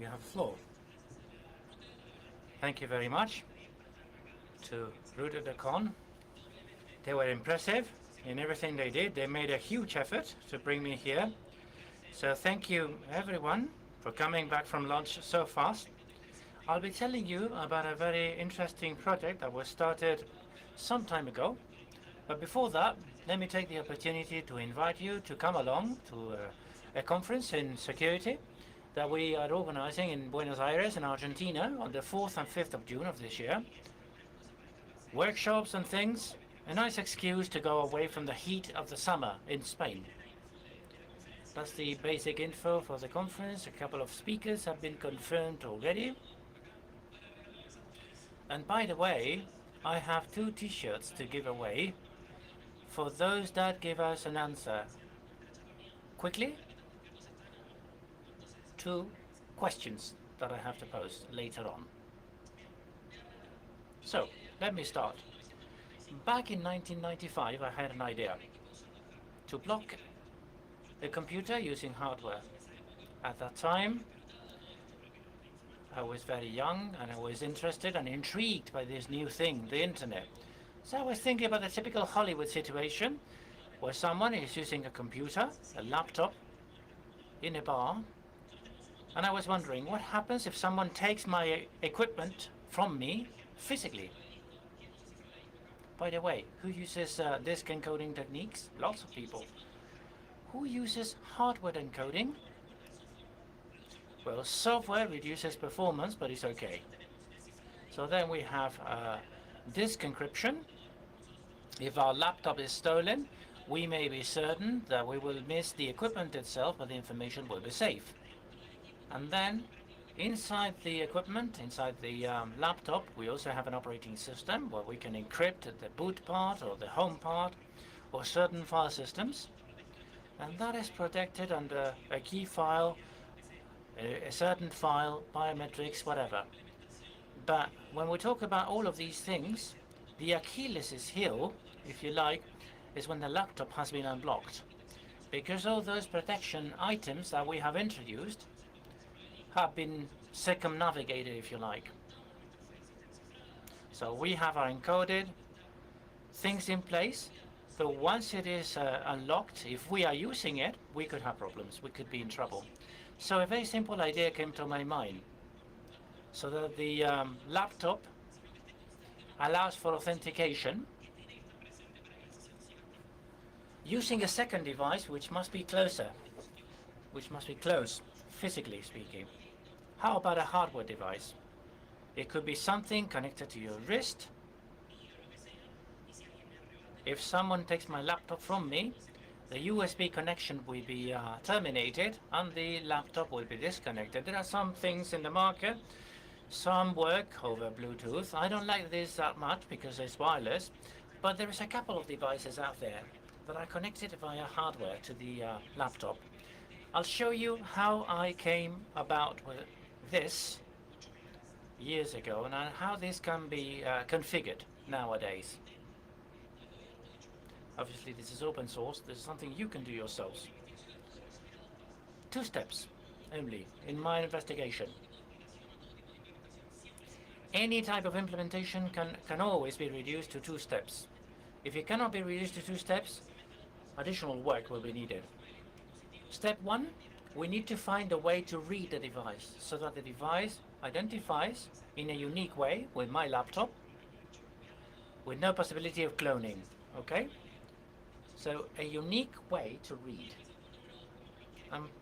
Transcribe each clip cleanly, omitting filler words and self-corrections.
you have the floor. Thank you very much to Root.con. They were impressive in everything they did. They made a huge effort to bring me here. So thank you everyone for coming back from lunch so fast. I'll be telling you about a very interesting project that was started some time ago. But before that, let me take the opportunity to invite you to come along to a conference in security that we are organizing in Buenos Aires in Argentina on the 4th and 5th of June of this year. Workshops and things, a nice excuse to go away from the heat of the summer in Spain. That's the basic info for the conference. A couple of speakers have been confirmed already. And by the way, I have 2 t-shirts to give away for those that give us an answer quickly. 2 questions that I have to pose later on. So, let me start. Back in 1995, I had an idea to block a computer using hardware. At that time, I was very young and I was interested and intrigued by this new thing, the internet. So I was thinking about the typical Hollywood situation where someone is using a computer, a laptop, in a bar. And I was wondering, what happens if someone takes my equipment from me physically? By the way, who uses disk encoding techniques? Lots of people. Who uses hardware encoding? Well, software reduces performance, but it's okay. So then we have disk encryption. If our laptop is stolen, we may be certain that we will miss the equipment itself, but the information will be safe. And then inside the equipment, inside the laptop, we also have an operating system where we can encrypt the boot part or the home part or certain file systems. And that is protected under a key file, a certain file, biometrics, whatever. But when we talk about all of these things, the Achilles' heel, if you like, is when the laptop has been unblocked. Because all those protection items that we have introduced have been circumnavigated, if you like. So we have our encoded things in place, but once it is unlocked, if we are using it, we could have problems, we could be in trouble. So a very simple idea came to my mind, so that the laptop allows for authentication using a second device which must be closer, which must be close, physically speaking. How about a hardware device? It could be something connected to your wrist. If someone takes my laptop from me, the USB connection will be terminated and the laptop will be disconnected. There are some things in the market. Some work over Bluetooth. I don't like this that much because it's wireless, but there is a couple of devices out there that are connected via hardware to the laptop. I'll show you how I came about with this years ago and how this can be configured nowadays. Obviously this is open source, this is something you can do yourselves. 2 steps only in my investigation. Any type of implementation can always be reduced to 2 steps. If it cannot be reduced to 2 steps, additional work will be needed. Step 1, we need to find a way to read the device so that the device identifies in a unique way with my laptop with no possibility of cloning, okay? So a unique way to read.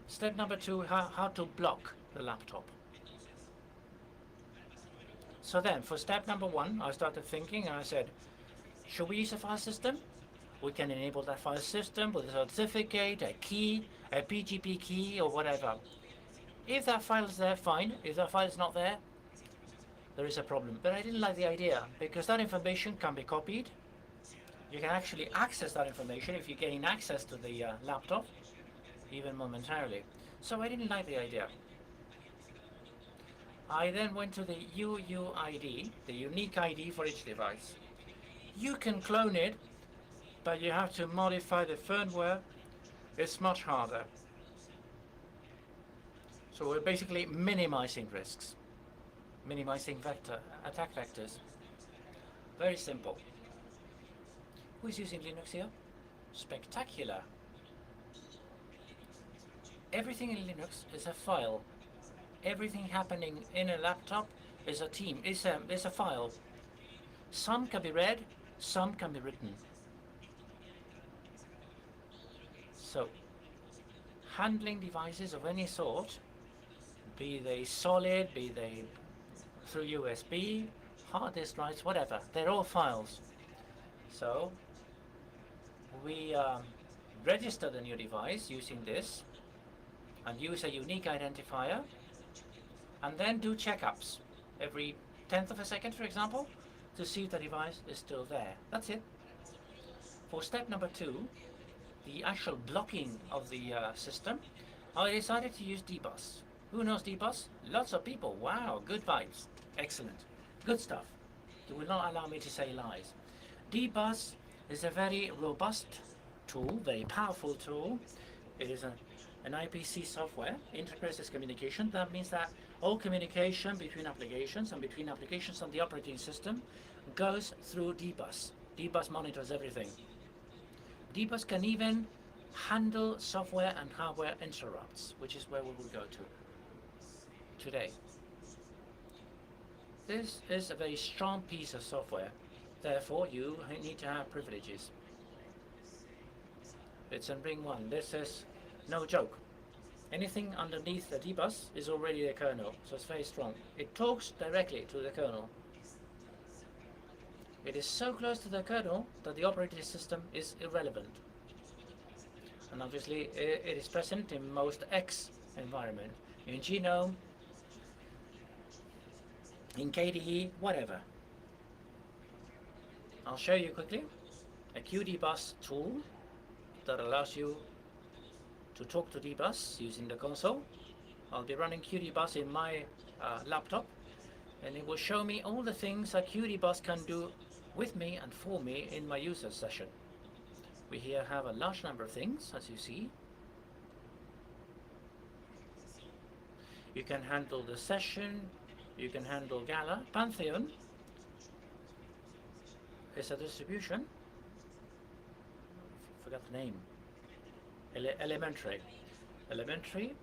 Step number 2, how to block the laptop. So then for step number 1, I started thinking and I said, should we use a file system? We can enable that file system with a certificate, a key, a PGP key or whatever. If that file is there, fine. If that file is not there, there is a problem. But I didn't like the idea because that information can be copied. You can actually access that information if you gain access to the laptop, even momentarily. So I didn't like the idea. I then went to the UUID, the unique ID for each device. You can clone it, but you have to modify the firmware. It's much harder. So we're basically minimizing risks, minimizing attack vectors. Very simple. Who is using Linux here? Spectacular. Everything in Linux is a file. Everything happening in a laptop is a file. Some can be read, some can be written. So, handling devices of any sort, be they solid, be they through USB, hard disk drives, whatever, they're all files. So, we register the new device using this and use a unique identifier, and then do checkups every 10th of a second, for example, to see if the device is still there. That's it. For step number 2, the actual blocking of the system, I decided to use dbus. Who knows dbus? Lots of people. Wow, good vibes. Excellent. Good stuff. You will not allow me to say lies. dbus is a very robust tool, very powerful tool. It is an IPC software, interfaces communication. That means that all communication between applications and between applications on the operating system goes through dbus. dbus monitors everything. dbus can even handle software and hardware interrupts, which is where we will go to today. This is a very strong piece of software. Therefore, you need to have privileges. It's in ring 1. This is no joke. Anything underneath the dbus is already the kernel, so it's very strong. It talks directly to the kernel. It is so close to the kernel that the operating system is irrelevant. And obviously it is present in most X environment, in GNOME, in KDE, whatever. I'll show you quickly a QDBus tool that allows you to talk to dbus using the console. I'll be running QDBus in my laptop, and it will show me all the things that QDBus can do with me and for me in my user session. We here have a large number of things, as you see. You can handle the session, you can handle Gala. Pantheon is a distribution. Forgot the name. Elementary. Elementary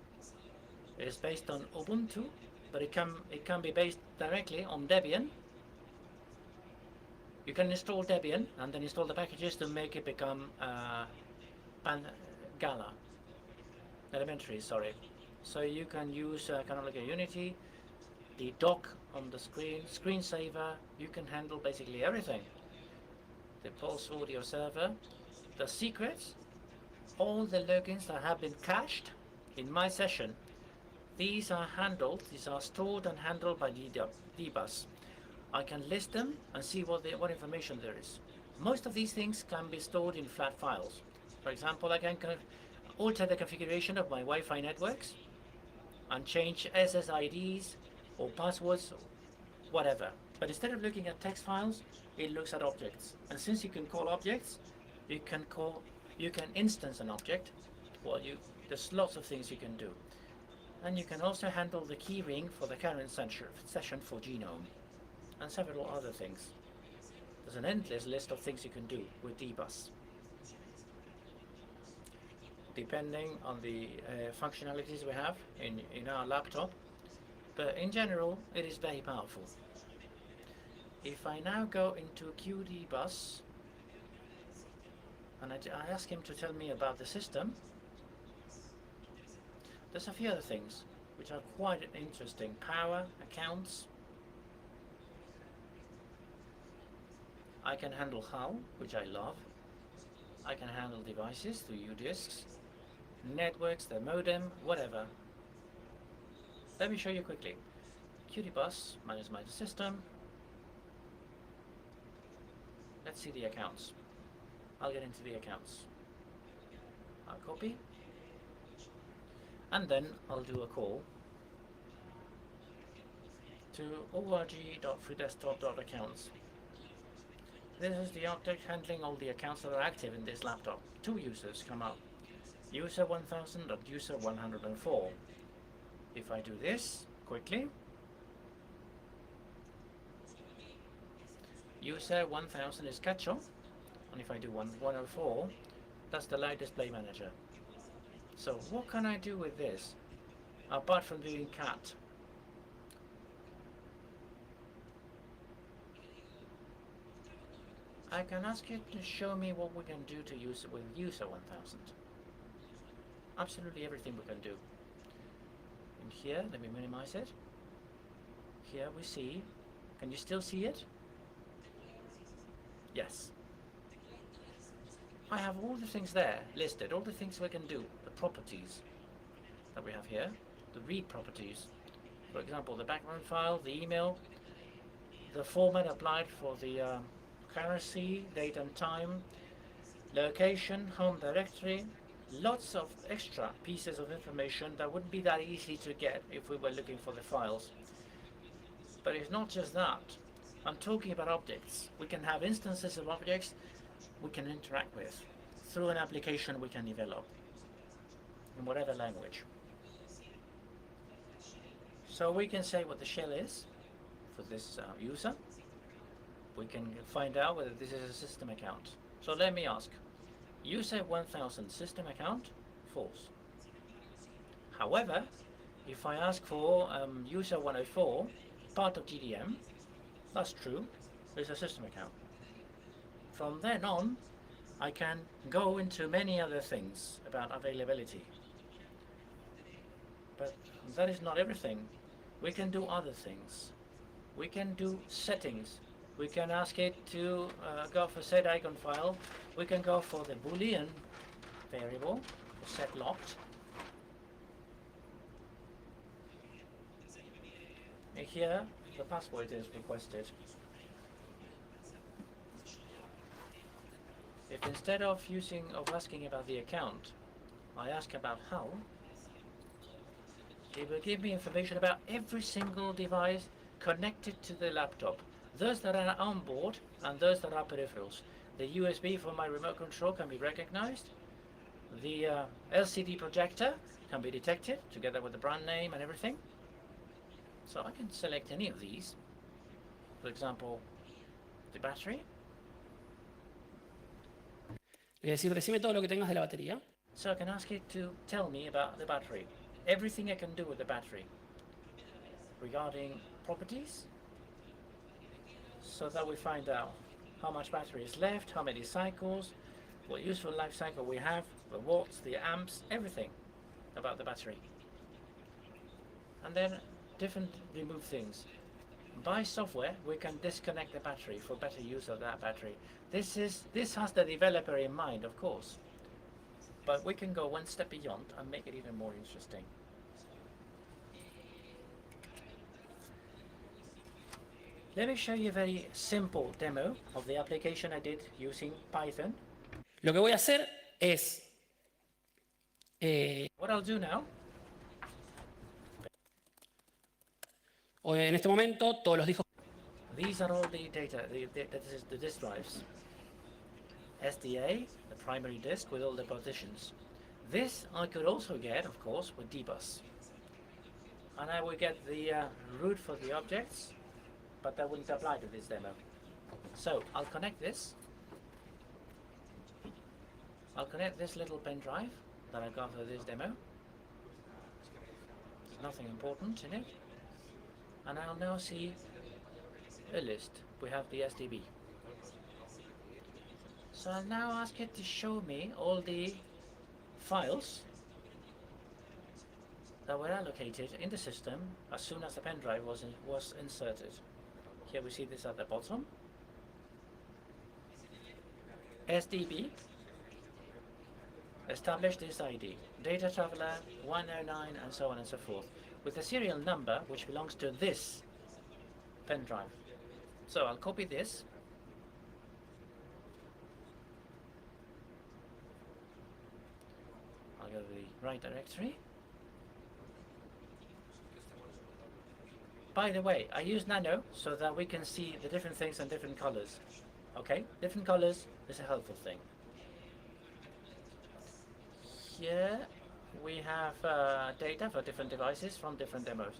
is based on Ubuntu, but it can be based directly on Debian. You can install Debian and then install the packages to make it become Gala. Elementary, sorry. So you can use kind of like a Unity, the dock on the screen, screensaver. You can handle basically everything. The Pulse audio server, the secrets, all the logins that have been cached in my session. These are handled, these are stored and handled by dbus. I can list them and see what information there is. Most of these things can be stored in flat files. For example, I can alter the configuration of my Wi-Fi networks and change SSIDs or passwords, whatever. But instead of looking at text files, it looks at objects. And since you can call objects, you can instance an object. Well, there's lots of things you can do. And you can also handle the keyring for the current session for GNOME and several other things. There's an endless list of things you can do with dbus, depending on the functionalities we have in our laptop. But in general, it is very powerful. If I now go into QDBus and I ask him to tell me about the system, there's a few other things which are quite interesting. Power, accounts. I can handle HAL, which I love. I can handle devices through UDisks, networks, the modem, whatever. Let me show you quickly. QDBus, manage my system. Let's see the accounts. I'll get into the accounts. I'll copy. And then I'll do a call to org.freedesktop.accounts. This is the object handling all the accounts that are active in this laptop. 2 users come up. User 1000 and user 104. If I do this quickly, user 1000 is Katz, and if I do 104, that's the light display manager. So what can I do with this apart from doing cat? I can ask it to show me what we can do to use with user 1000. Absolutely everything we can do. And here, let me minimize it. Here we see, can you still see it? Yes. I have all the things there listed, all the things we can do, the properties that we have here, the read properties. For example, the background file, the email, the format applied for the currency, date and time, location, home directory, lots of extra pieces of information that wouldn't be that easy to get if we were looking for the files. But it's not just that. I'm talking about objects. We can have instances of objects we can interact with through an application we can develop in whatever language. So we can say what the shell is for this user. We can find out whether this is a system account. So let me ask, user 1000 system account, false. However, if I ask for user 104, part of GDM, that's true, it's a system account. From then on, I can go into many other things about availability. But that is not everything. We can do other things. We can do settings. We can ask it to go for set icon file. We can go for the Boolean variable, set locked. And here, the password is requested. If instead of asking about the account, I ask about how, it will give me information about every single device connected to the laptop. Those that are on board and those that are peripherals. The USB for my remote control can be recognized. The LCD projector can be detected together with the brand name and everything. So I can select any of these. For example, the battery. Es decir, decime todo lo que tengas de la batería. So I can ask it to tell me about the battery. Everything I can do with the battery. Regarding properties. So that we find out how much battery is left, how many cycles, what useful life cycle we have, the watts, the amps, everything about the battery. And then different remove things. By software, we can disconnect the battery for better use of that battery. This has the developer in mind, of course, but we can go one step beyond and make it even more interesting. Let me show you a very simple demo of the application I did using Python. Lo que voy a hacer es... What I'll do now, en este momento, todos los discos... these are all the data, this is the disk drives. SDA, the primary disk with all the partitions. This I could also get, of course, with dbus. And I will get the root for the objects, but that wouldn't apply to this demo. So I'll connect this. I'll connect this little pen drive that I got for this demo. There's nothing important in it. And I'll now see a list. We have the SDB. So I'll now ask it to show me all the files that were allocated in the system as soon as the pen drive was inserted. Here we see this at the bottom. SDB established this ID, data traveler 109 and so on and so forth, with the serial number which belongs to this pen drive. So I'll copy this. I'll go to the right directory. By the way, I use nano so that we can see the different things in different colors. Okay, different colors is a helpful thing. Here we have data for different devices from different demos.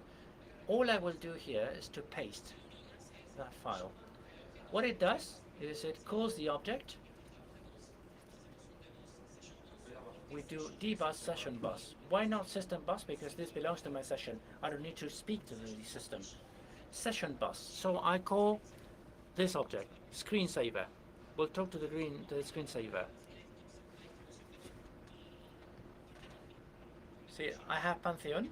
All I will do here is to paste that file. What it does is it calls the object. We do dbus session bus. Why not system bus? Because this belongs to my session. I don't need to speak to the system. Session bus. So I call this object screensaver. We'll talk to the screensaver. See, I have Pantheon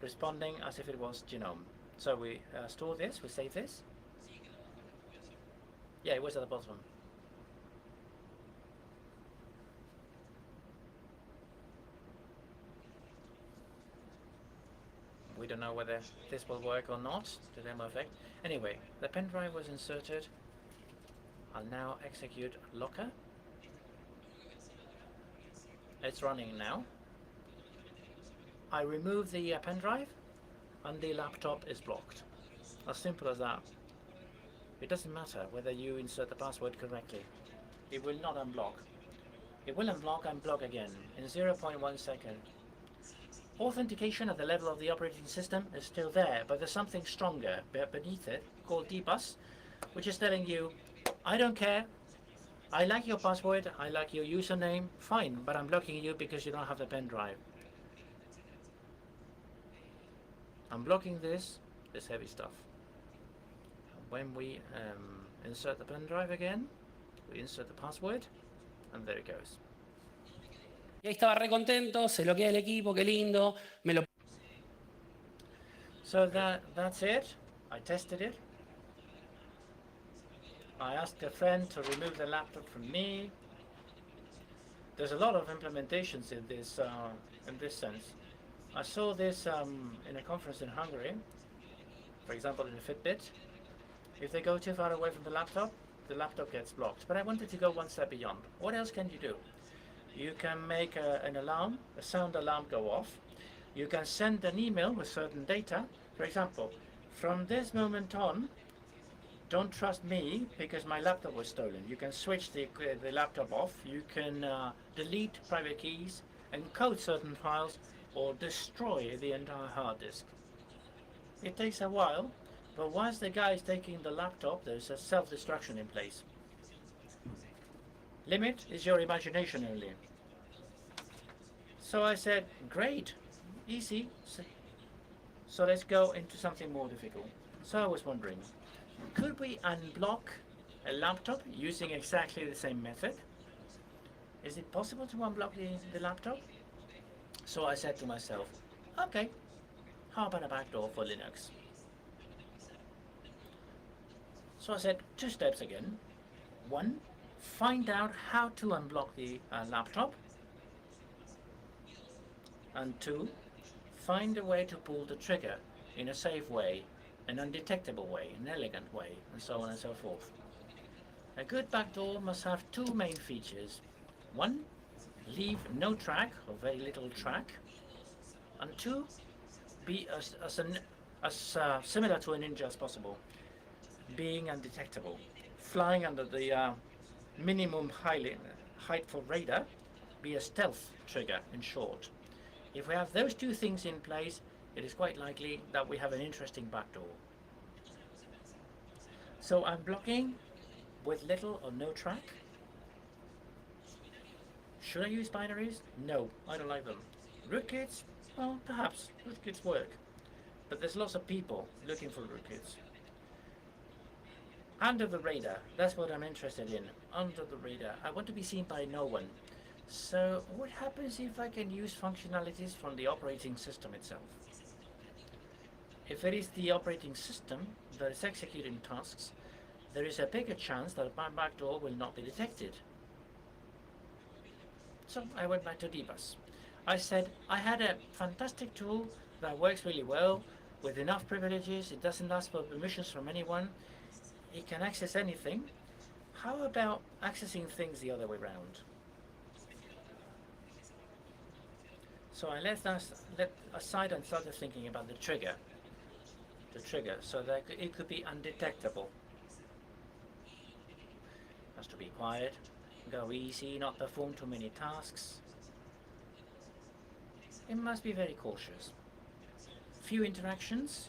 responding as if it was genome. So we store this, we save this. Yeah, it was at the bottom. We don't know whether this will work or not, the demo effect. Anyway, the pen drive was inserted. I'll now execute locker. It's running now. I remove the pen drive and the laptop is blocked. As simple as that. It doesn't matter whether you insert the password correctly. It will not unblock. It will unblock and block again in 0.1 second. Authentication at the level of the operating system is still there, but there's something stronger beneath it called dbus, which is telling you, I don't care. I like your password, I like your username, fine, but I'm blocking you because you don't have the pen drive. I'm blocking this heavy stuff. When we insert the pen drive again, we insert the password, and there it goes. Y ahí estaba re contento, se lo queda el equipo, qué lindo, me lo... So that's it. I tested it. I asked a friend to remove the laptop from me. There's a lot of implementations in this sense. I saw this in a conference in Hungary, for example in a Fitbit. If they go too far away from the laptop gets blocked. But I wanted to go one step beyond. What else can you do? You can make an alarm, a sound alarm go off. You can send an email with certain data. For example, from this moment on, don't trust me because my laptop was stolen. You can switch the laptop off. You can delete private keys, encode certain files, or destroy the entire hard disk. It takes a while, but once the guy is taking the laptop, there's a self-destruction in place. Limit is your imagination only. So I said, great, easy. So let's go into something more difficult. So I was wondering, could we unblock a laptop using exactly the same method? Is it possible to unblock the laptop? So I said to myself, okay, how about a backdoor for Linux? So I said 2 steps again. 1, find out how to unblock the laptop. And 2, find a way to pull the trigger in a safe way, an undetectable way, an elegant way, and so on and so forth. A good backdoor must have 2 main features. 1, leave no track or very little track. And 2, be as similar to a ninja as possible, being undetectable, flying under the minimum height for radar, be a stealth trigger in short. If we have those 2 things in place, it is quite likely that we have an interesting backdoor. So I'm blocking with little or no track. Should I use binaries? No, I don't like them. Rootkits? Well, perhaps. Rootkits work. But there's lots of people looking for rootkits. Under the radar, that's what I'm interested in. Under the radar. I want to be seen by no one. So what happens if I can use functionalities from the operating system itself? If it is the operating system that is executing tasks, there is a bigger chance that my backdoor will not be detected. So I went back to dbus. I said I had a fantastic tool that works really well with enough privileges. It doesn't ask for permissions from anyone. It can access anything. How about accessing things the other way around? So I left that aside and started thinking about the trigger. So that it could be undetectable. Has to be quiet, go easy, not perform too many tasks. it must be very cautious. Few interactions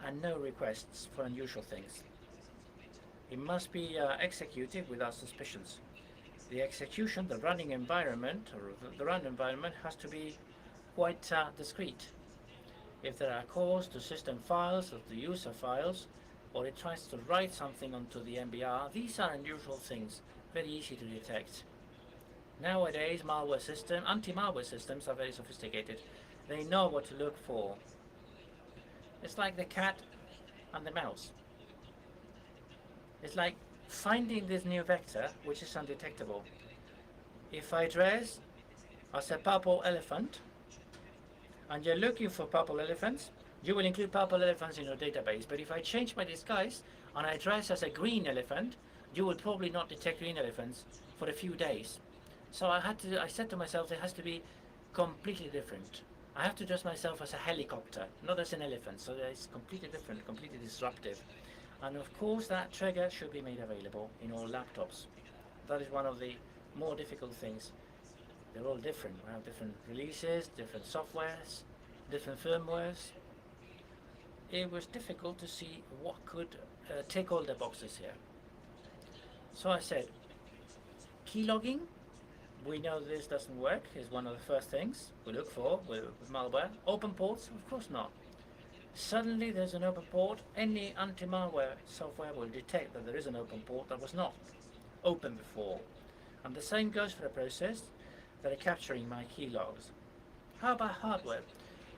and no requests for unusual things. It must be executed without suspicions. The execution, the running environment, or the run environment has to be quite discrete. If there are calls to system files or to user files, or it tries to write something onto the MBR, these are unusual things, very easy to detect. Nowadays, anti-malware systems are very sophisticated. They know what to look for. It's like the cat and the mouse. It's like finding this new vector which is undetectable. If I dress as a purple elephant and you're looking for purple elephants, you will include purple elephants in your database. But if I change my disguise and I dress as a green elephant, you will probably not detect green elephants for a few days. So I said to myself, it has to be completely different. I have to dress myself as a helicopter, not as an elephant. So it's completely different, completely disruptive. And of course, that trigger should be made available in all laptops. That is one of the more difficult things. They're all different. We have different releases, different softwares, different firmwares. It was difficult to see what could tick all the boxes here. So I said, key logging. We know this doesn't work, is one of the first things we look for with malware. Open ports, of course not. Suddenly there's an open port, any anti-malware software will detect that there is an open port that was not open before. And the same goes for a process that are capturing my key logs. How about hardware?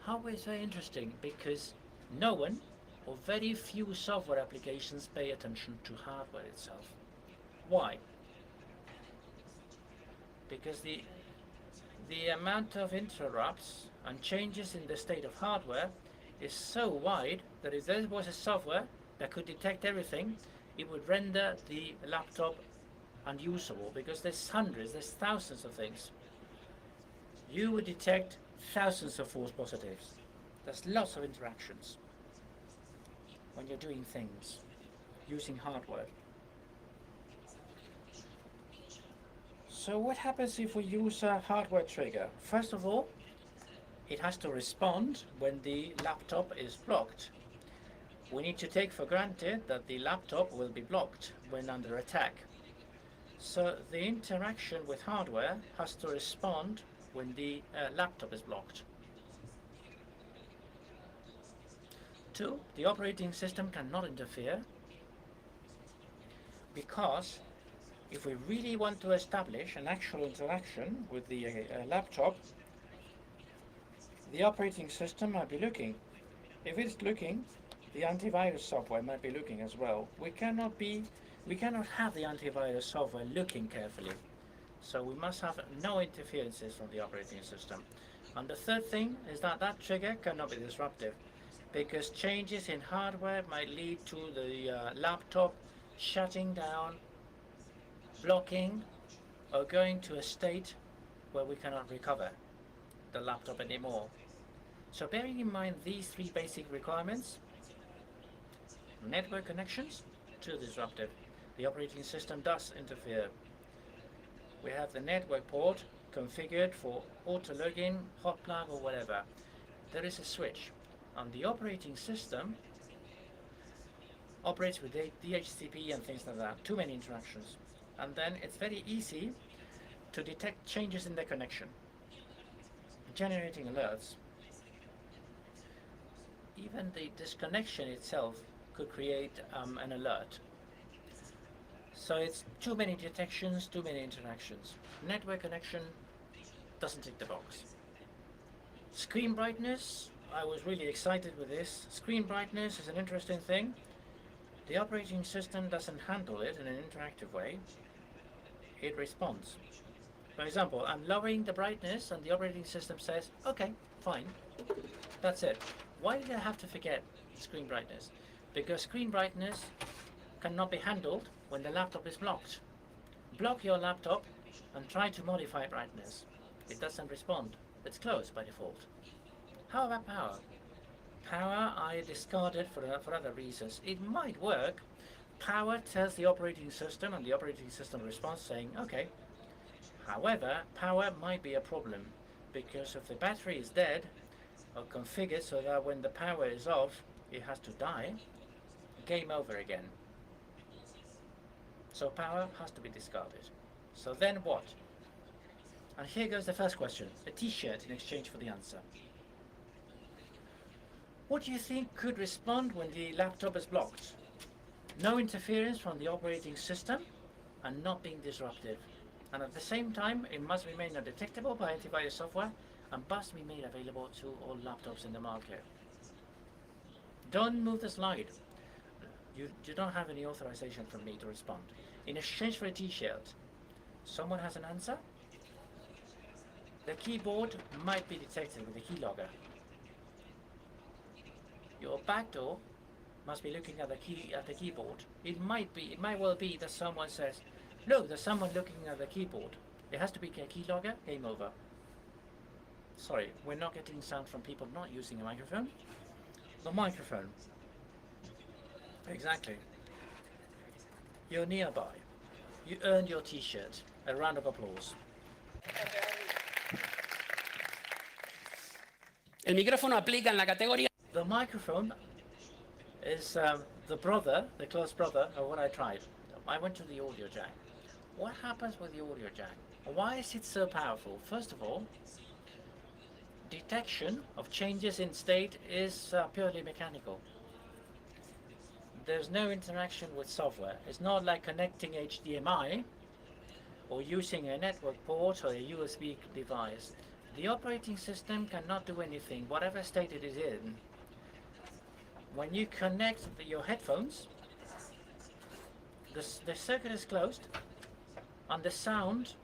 Hardware is very interesting because no one or very few software applications pay attention to hardware itself. Why? Because the amount of interrupts and changes in the state of hardware is so wide that if there was a software that could detect everything, it would render the laptop unusable because there's hundreds, there's thousands of things. You would detect thousands of false positives. There's lots of interactions when you're doing things using hardware. So what happens if we use a hardware trigger? First of all, it has to respond when the laptop is blocked. We need to take for granted that the laptop will be blocked when under attack. So the interaction with hardware has to respond when the laptop is blocked. 2, the operating system cannot interfere because if we really want to establish an actual interaction with the laptop, the operating system might be looking. If it's looking, the antivirus software might be looking as well. We cannot have the antivirus software looking carefully. So we must have no interferences from the operating system. And the third thing is that that trigger cannot be disruptive because changes in hardware might lead to the laptop shutting down, blocking, or going to a state where we cannot recover the laptop anymore. So bearing in mind these 3 basic requirements, network connections, too disruptive. The operating system does interfere. We have the network port configured for auto login, hot plug or whatever. There is a switch and the operating system operates with DHCP and things like that. Too many interactions. And then it's very easy to detect changes in the connection, generating alerts. Even the disconnection itself could create an alert. So it's too many detections, too many interactions. Network connection doesn't tick the box. Screen brightness, I was really excited with this. Screen brightness is an interesting thing. The operating system doesn't handle it in an interactive way. It responds. For example, I'm lowering the brightness and the operating system says, okay, fine, that's it. Why did I have to forget screen brightness? Because screen brightness cannot be handled when the laptop is blocked. Block your laptop and try to modify brightness. It doesn't respond. It's closed by default. How about power? Power I discarded for other reasons. It might work. Power tells the operating system and the operating system responds saying, okay, However, power might be a problem because if the battery is dead or configured so that when the power is off, it has to die, game over again. So power has to be discarded. So then what? And here goes the first question, a t-shirt in exchange for the answer. What do you think could respond when the laptop is blocked? No interference from the operating system and not being disruptive. And at the same time, it must remain undetectable by antivirus software and must be made available to all laptops in the market. Don't move the slide. You don't have any authorization from me to respond. In exchange for a t-shirt, someone has an answer? The keyboard might be detected with a keylogger. Your backdoor must be looking at the keyboard. It might well be that someone says, look, there's someone looking at the keyboard. It has to be a keylogger, game over. Sorry, we're not getting sound from people not using a microphone. The microphone. Exactly. You're nearby. You earned your t-shirt. A round of applause. El micrófono aplica en la categoría. The microphone is the close brother of what I tried. I went to the audio jack. What happens with the audio jack? Why is it so powerful? First of all, detection of changes in state is purely mechanical. There's no interaction with software. It's not like connecting HDMI or using a network port or a USB device. The operating system cannot do anything, whatever state it is in. When you connect your headphones, the circuit is closed and the sound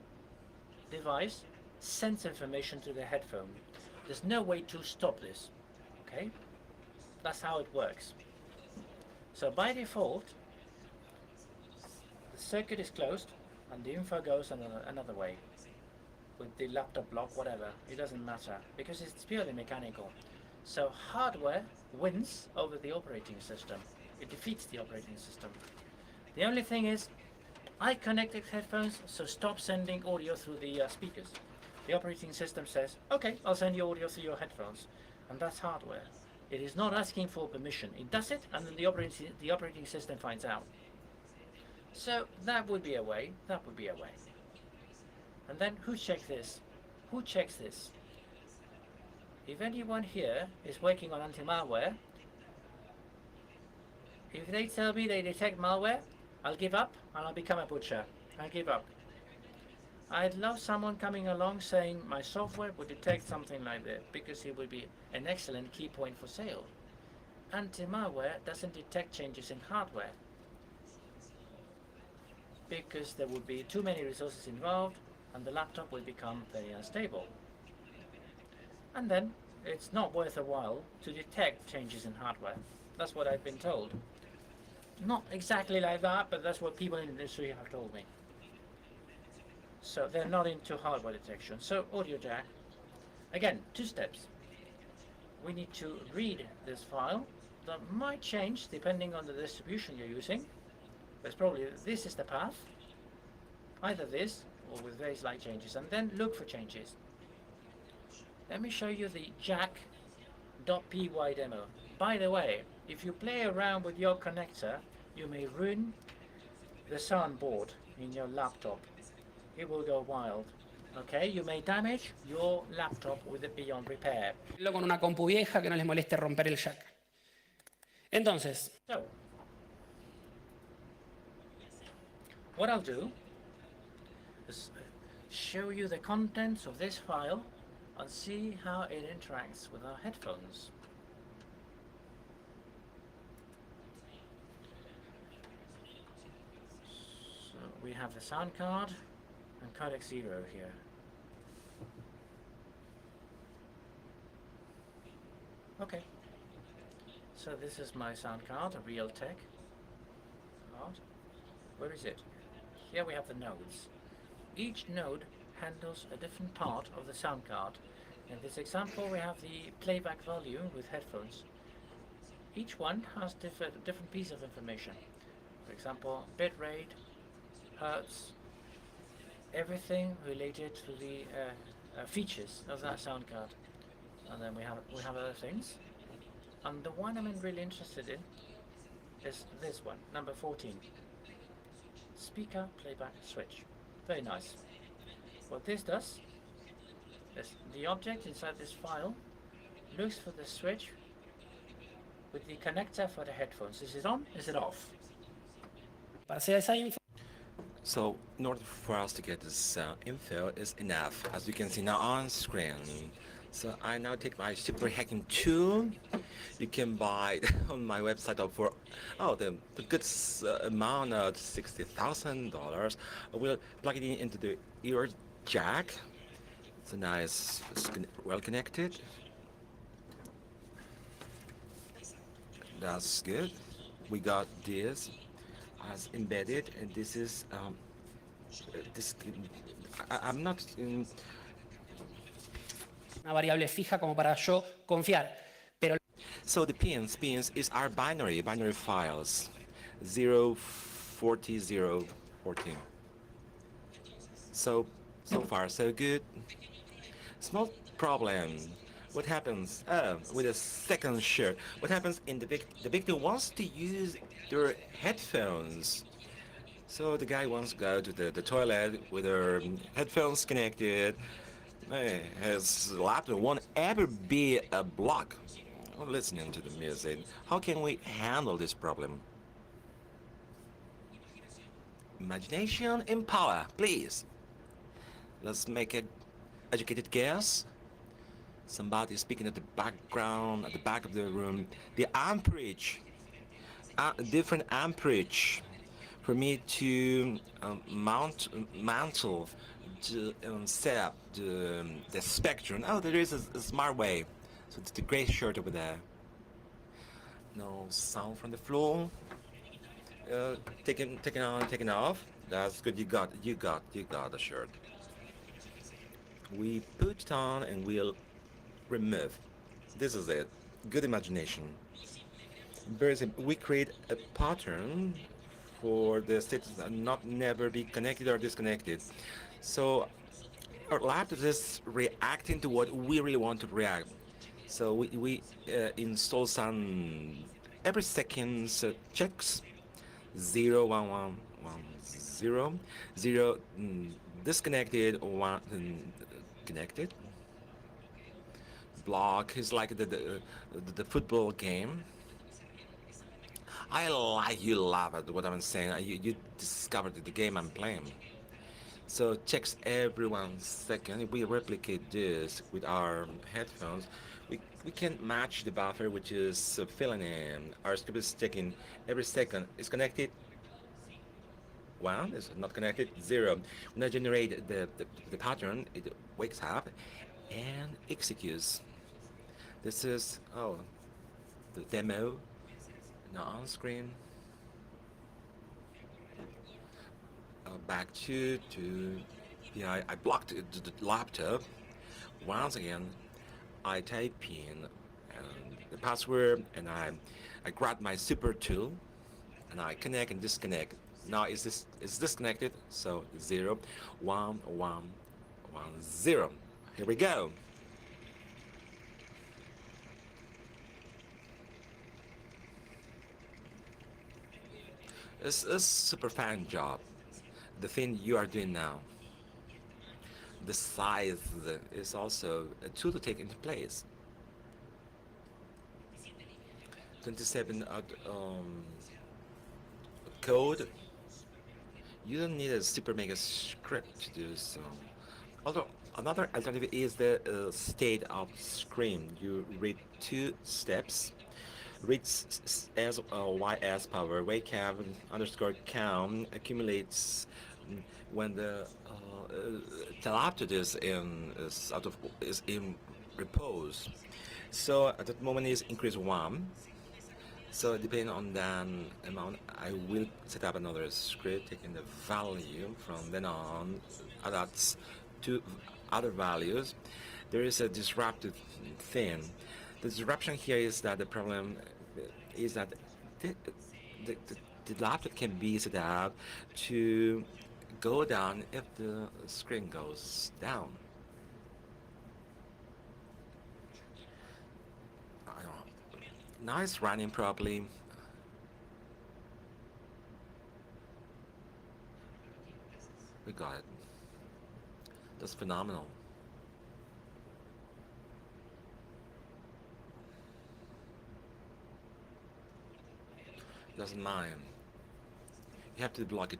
device sends information to the headphone. There's no way to stop this, okay? That's how it works. So by default, the circuit is closed and the info goes another way. With the laptop lock, whatever, it doesn't matter because it's purely mechanical. So hardware wins over the operating system. It defeats the operating system. The only thing is, I connected headphones, so stop sending audio through the speakers. The operating system says, okay, I'll send you audio through your headphones. And that's hardware. It is not asking for permission. It does it, and then the operating system finds out. So that would be a way. That would be a way. And then who checks this? Who checks this? If anyone here is working on anti-malware, if they tell me they detect malware, I'll give up and I'll become a butcher. I'll give up. I'd love someone coming along saying my software would detect something like that because it would be an excellent key point for sale. Anti-malware doesn't detect changes in hardware because there would be too many resources involved and the laptop will become very unstable. And then it's not worth a while to detect changes in hardware. That's what I've been told. Not exactly like that, but that's what people in the industry have told me. So they're not into hardware detection. So audio jack, again, 2 steps. We need to read this file. That might change depending on the distribution you're using. There's probably, this is the path, either this or with very slight changes, and then look for changes. Let me show you the jack.py demo. By the way, if you play around with your connector, you may ruin the soundboard in your laptop. It will go wild. Okay, you may damage your laptop with it beyond repair. Con una compu vieja que no les moleste romper el jack. Entonces, So, what I'll do is show you the contents of this file and see how it interacts with our headphones. So we have the sound card and codec 0 here. Okay. So this is my sound card, a Realtek card. Where is it? Here we have the nodes. Each node handles a different part of the sound card. In this example, we have the playback volume with headphones. Each one has different piece of information. For example, bit rate, hertz, everything related to the features of that sound card. And then we have other things. And the one I'm really interested in is this one, number 14. Speaker playback switch. Very nice. What this does is the object inside this file looks for the switch with the connector for the headphones. Is it on? Is it off? Para hacer esa info, So in order for us to get this info is enough, as you can see now on screen. So I now take my super hacking tool. You can buy it on my website for the good amount of $60,000. We'll plug it into the ear jack. So now it's well connected. That's good. We got this as embedded, and this is this. I'm not in. una variable fija como para yo confiar. Pero So the pins is our binary files, 0, 40, 0, 14. So far so good. Small problem. What happens with a second shirt? What happens in the victim wants to use their headphones. So the guy wants to go to the toilet with her headphones connected. His laptop won't ever be a block listening to the music. How can we handle this problem? Imagination and power, please. Let's make an educated guess. Somebody speaking at the background, at the back of the room. The amperage, different amperage, for me to mantle to set up the spectrum. Oh, there is a smart way. So it's the gray shirt over there. No sound from the floor. Taking on, taking off. That's good. You got the shirt. We put it on and we'll remove. This is it. Good imagination. Very simple. We create a pattern for the states that not never be connected or disconnected. So our laptop is reacting to what we really want to react. So we install some every second checks. 0, 1, 1, 1, 0, 0, disconnected, 1, connected. Block is like the football game. I like you love it. What I'm saying, you discovered the game I'm playing. So checks every 1 second. If we replicate this with our headphones, we can match the buffer, which is filling in. Our script is checking every second. Is connected. 1 is not connected. 0. When I generate the pattern, it wakes up and executes. This is the demo now on screen. Back to yeah, I blocked the laptop. Once again, I type in the password and I grab my super tool and I connect and disconnect. Now it's disconnected, so 0, 1, 1, 1, 0. Here we go. It's a super fun job. The thing you are doing now. The size is also a tool to take into place. 27 code. You don't need a super mega script to do so. Although another alternative is the state of screen. You read 2 steps. Read as YS power, wake up underscore count accumulates when the laptop is in repose. So at that moment is increase 1. So depending on that amount, I will set up another script taking the value from then on. That's 2 other values. There is a disruptive thing. The disruption here is that the problem is that the laptop can be set up to go down if the screen goes down. I don't know. Now it's running properly. We got it. That's phenomenal. Doesn't mind. You have to block it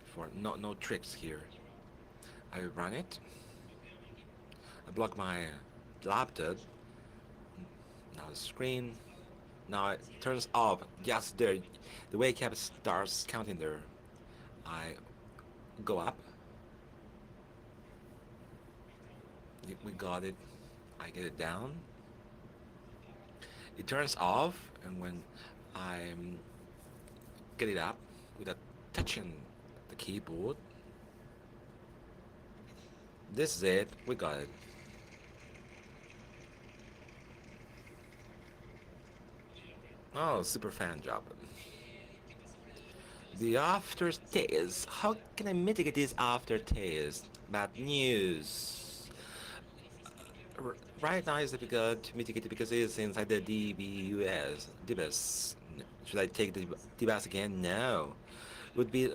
for no tricks here. I run it. I block my laptop. Now the screen. Now it turns off. Yes, there. The wake up starts counting there. I go up. We got it. I get it down. It turns off, and when I get it up without touching the keyboard, this is it. We got it. Oh, super fan job. The aftertaste. How can I mitigate this aftertaste? Bad news. Right now it's difficult to mitigate it because it's inside the DBS. Should I take the DBS again? No. Would be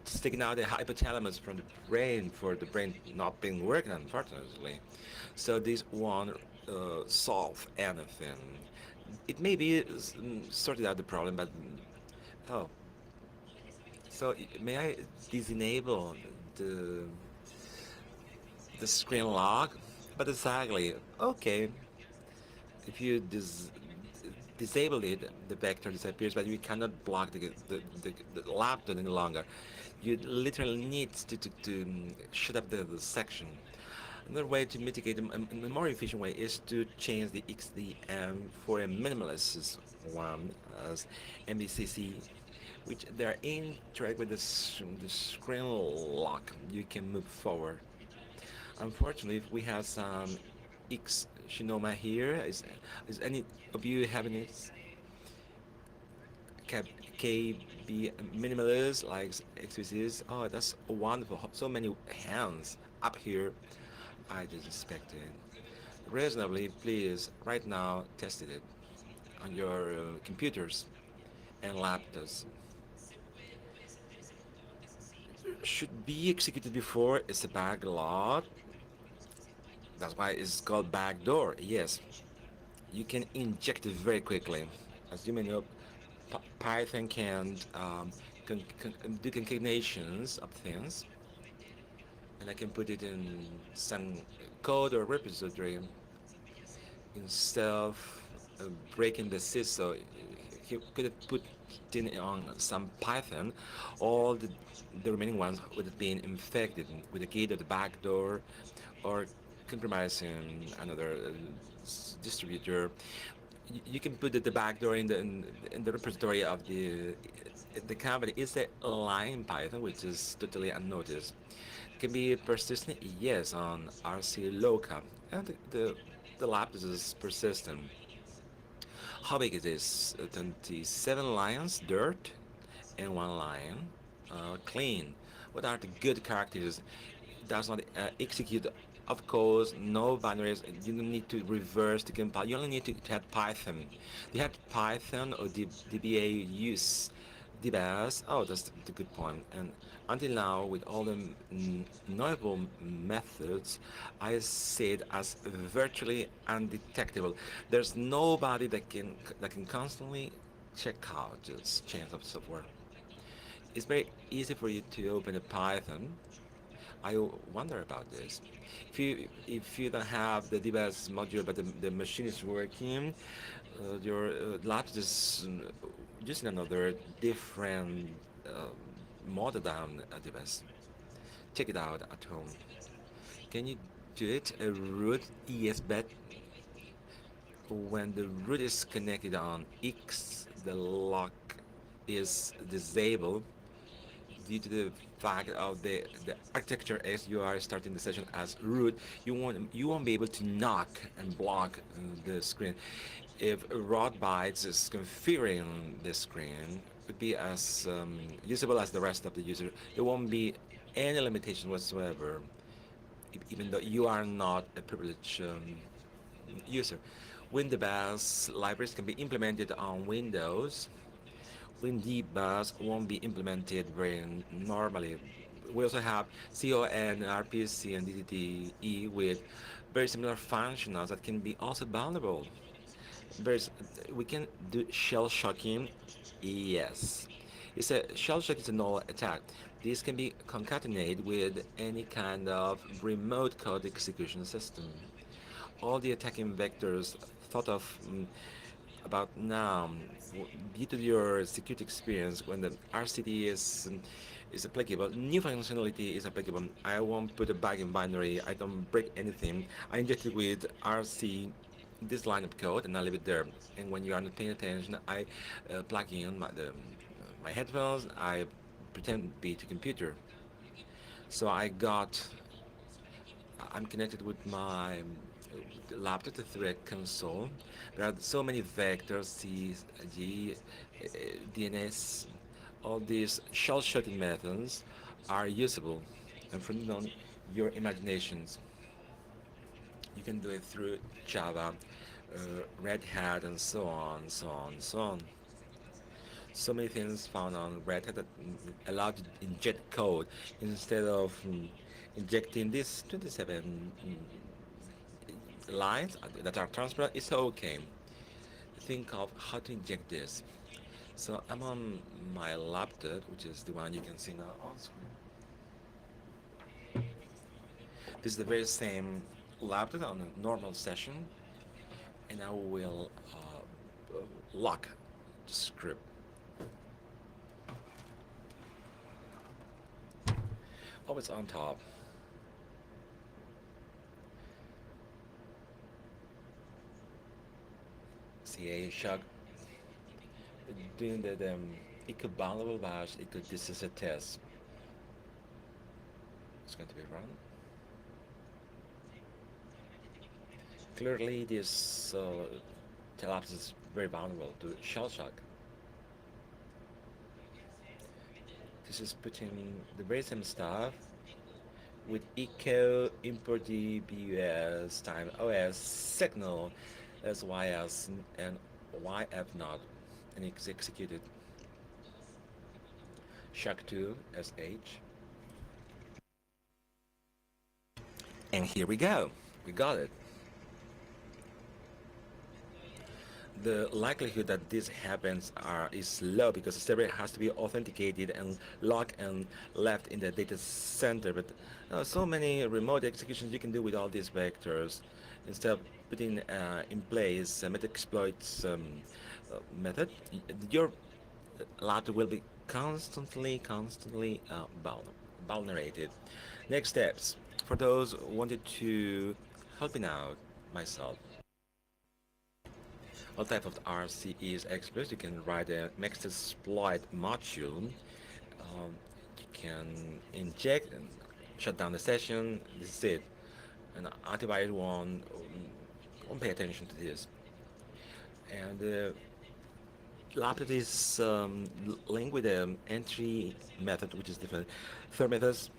sticking out the hypothalamus from the brain for the brain not being working, unfortunately. So this won't solve anything. It may be sorted out the problem, but oh. So may I disable the screen lock? But exactly, okay. If you disable it, the vector disappears, but you cannot block the laptop any longer. You literally need to shut up the section. Another way to mitigate a more efficient way is to change the XDM for a minimalist one as MBCC, which they're interact with the screen lock. You can move forward. Unfortunately, if we have some X Shinoma here, is any of you having it? KB minimalist like XVCs? Oh, that's wonderful. So many hands up here. I just expected. Reasonably, please, right now, test it on your computers and laptops. Should be executed before it's a backlog. That's why it's called backdoor. Yes, you can inject it very quickly. As you may know, Python can do concatenations of things, and I can put it in some code or repository instead of breaking the sys. So he could have put in on some Python, all the remaining ones would have been infected with the gate of the backdoor or compromising another distributor. You can put the backdoor in the repository of the company. It's a line Python, which is totally unnoticed. Can be persistent, yes, on RC Loca, and the lab is persistent. How big is this? 27 lines dirt and 1 line clean. What are the good characters? It does not execute, of course, no binaries. You don't need to reverse the compile. You only need to have Python. You have Python or DBA use DBAS. Oh, that's the good point. And until now, with all the knowable methods, I see it as virtually undetectable. There's nobody that can constantly check out this change of software. It's very easy for you to open a Python. I wonder about this. If you don't have the DBAS module, but the machine is working, your laptop is using another different model than DBAS. Check it out at home. Can you do it? A root ESBet. When the root is connected on X, the lock is disabled due to the fact of the architecture as you are starting the session as root. You won't be able to knock and block the screen. If rod bytes is configuring the screen, it would be as usable as the rest of the user. It won't be any limitation whatsoever, even though you are not a privileged user. WinDBus libraries can be implemented on Windows. WinDBus won't be implemented very normally. We also have CON, RPC, and DDDE with very similar functionals that can be also vulnerable. There's, we can do shell shocking. Yes. It's a shell shock is a null attack. This can be concatenated with any kind of remote code execution system. All the attacking vectors thought of about now, due to your security experience, when the RCD is applicable, new functionality is applicable. I won't put a bug in binary. I don't break anything. I inject it with RC this line of code and I leave it there. And when you are not paying attention, I plug in my headphones. I pretend to be to computer. So I'm connected with my laptop through a console. There are so many vectors, C, G, DNS. All these shell-shooting methods are usable and from on your imaginations. You can do it through Java, Red Hat, and so on, so on, so on. So many things found on Red Hat that allow you to inject code instead of injecting these 27 lines that are transparent. It's okay. Think of how to inject this. So I'm on my laptop, which is the one you can see now on screen. This is the very same laptop on a normal session, and I will lock the script. Always on top. CA shock. Doing the equal vulnerable bash, this is a test. It's going to be run. Clearly, this collapse is very vulnerable to shell shock. This is putting the very same stuff with echo import dbus time os signal as ys and yf not, and it's executed. Shock2 sh. And here we go. We got it. The likelihood that this happens is low because the server has to be authenticated and locked and left in the data center. But so many remote executions you can do with all these vectors instead of putting in place a metaexploits method. Your laptop will be constantly vulnerated. Next steps for those who wanted to help me out myself. What type of RC is exploit? You can write a Mexploit module. You can inject and shut down the session. This is it. And antivirus won't pay attention to this. And the laptop is linked with the entry method, which is different. Third method is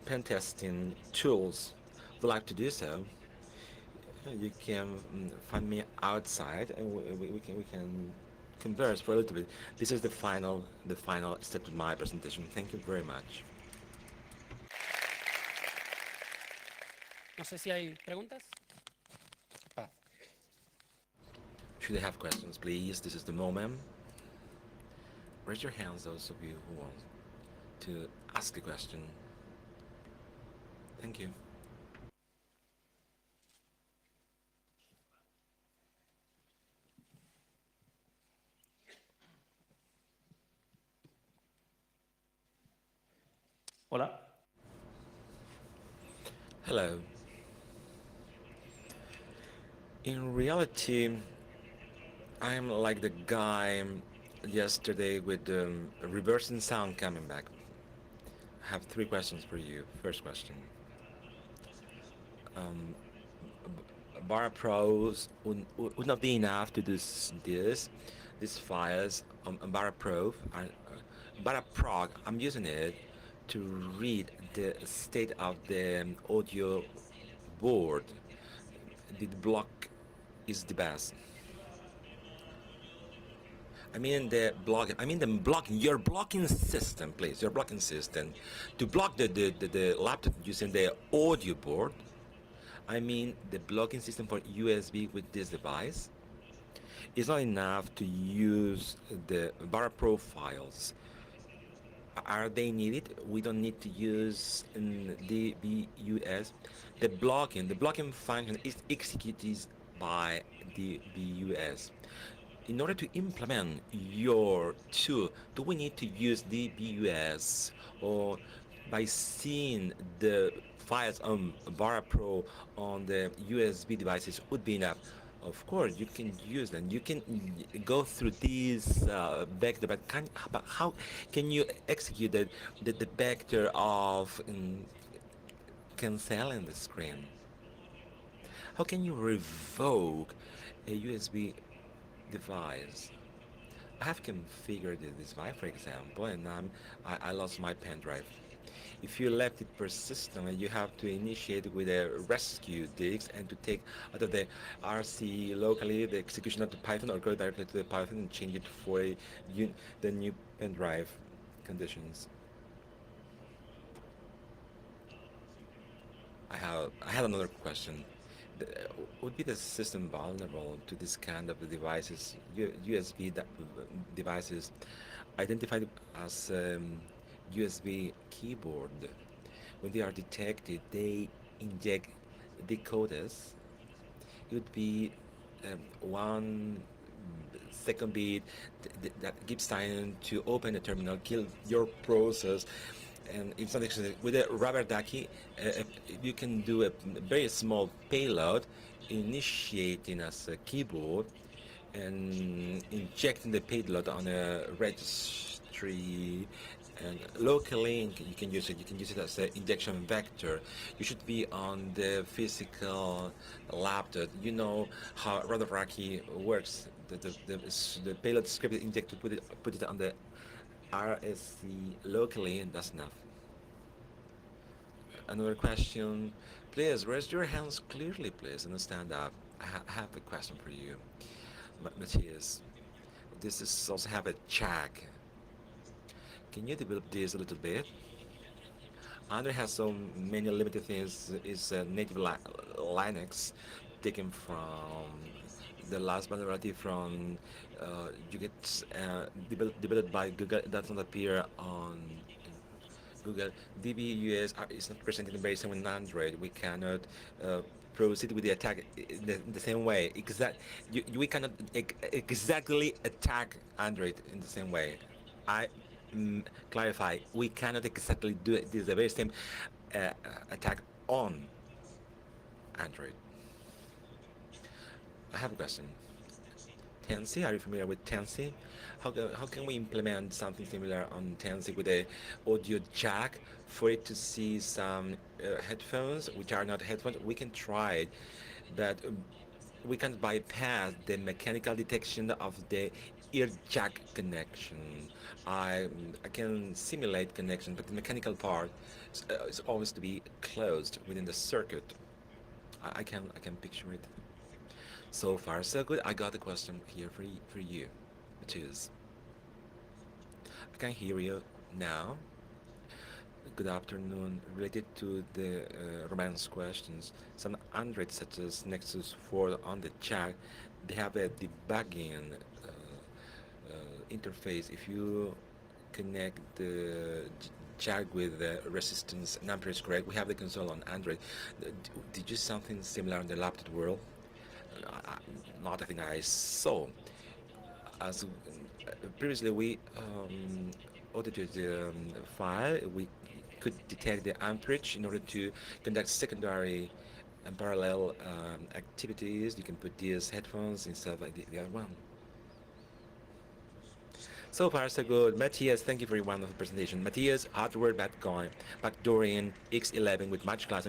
pen testing tools. Would like to do so? You can find me outside, and we can converse for a little bit. This is the final step of my presentation. Thank you very much. No sé si hay preguntas. Should you have questions, please? This is the moment. Raise your hands, those of you who want to ask a question. Thank you. Hola. Hello. In reality, I'm like the guy yesterday with the reversing sound coming back. I have 3 questions for you. First question. Bar Pros would not be enough to do these files on Barra Pro. Barra Prog, I'm using it to read the state of the audio board, the block is the best. I mean the blocking, your blocking system, please, your blocking system. To block the laptop using the audio board, I mean the blocking system for USB with this device. It's not enough to use the bar profiles. Are they needed? We don't need to use the BUS. The blocking function is executed by the BUS. In order to implement your tool, do we need to use the BUS, or by seeing the files on Pro on the USB devices would be enough? Of course, you can use them. You can go through these vector, but how can you execute the vector of canceling the screen? How can you revoke a USB device? I have configured this device, for example, and I lost my pen drive. If you left it persistent, you have to initiate with a rescue disk and to take out of the RC locally the execution of the Python, or go directly to the Python and change it for the new pen drive conditions. I had another question. Would be the system vulnerable to this kind of devices, USB devices identified as USB keyboard? When they are detected, they inject decoders. It would be 1 second bit that gives time to open the terminal, kill your process. And it's not actually with a rubber ducky. You can do a very small payload, initiating as a keyboard, and injecting the payload on a registry. And locally, you can use it. You can use it as an injection vector. You should be on the physical laptop. You know how rubber ducky works. The payload script is injected. Put it on the RSC locally, and that's enough. Another question, please raise your hands clearly, please, and stand up. I have a question for you, Matias. This is also have a check. Can you develop this a little bit? Andre has so many limited things. Is native Linux taken from the last vulnerability from you get developed by Google. It does not appear on Google. DBUS is not presented in version 7 Android. We cannot proceed with the attack in the same way. We cannot exactly attack Android in the same way. I clarify. We cannot exactly do it. This is the very same attack on Android. I have a question. Tensi, are you familiar with Tensi? How can we implement something similar on Tensi with a audio jack for it to see some headphones, which are not headphones? We can try it, but we can bypass the mechanical detection of the ear jack connection. I can simulate connection, but the mechanical part is always to be closed within the circuit. I can picture it. So far, so good. I got a question here for you, Matias. I can hear you now. Good afternoon. Related to the romance questions, some Android such as Nexus 4 on the chat, they have a debugging interface. If you connect the jack with the resistance and amperage correct, we have the console on Android. Did you something similar in the laptop world? Not a thing I saw. As previously we audited the file, we could detect the amperage in order to conduct secondary and parallel activities. You can put these headphones instead of the other one. So far, so good. Matias, thank you for your wonderful presentation. Matias, hardware backdooring X11 with much class.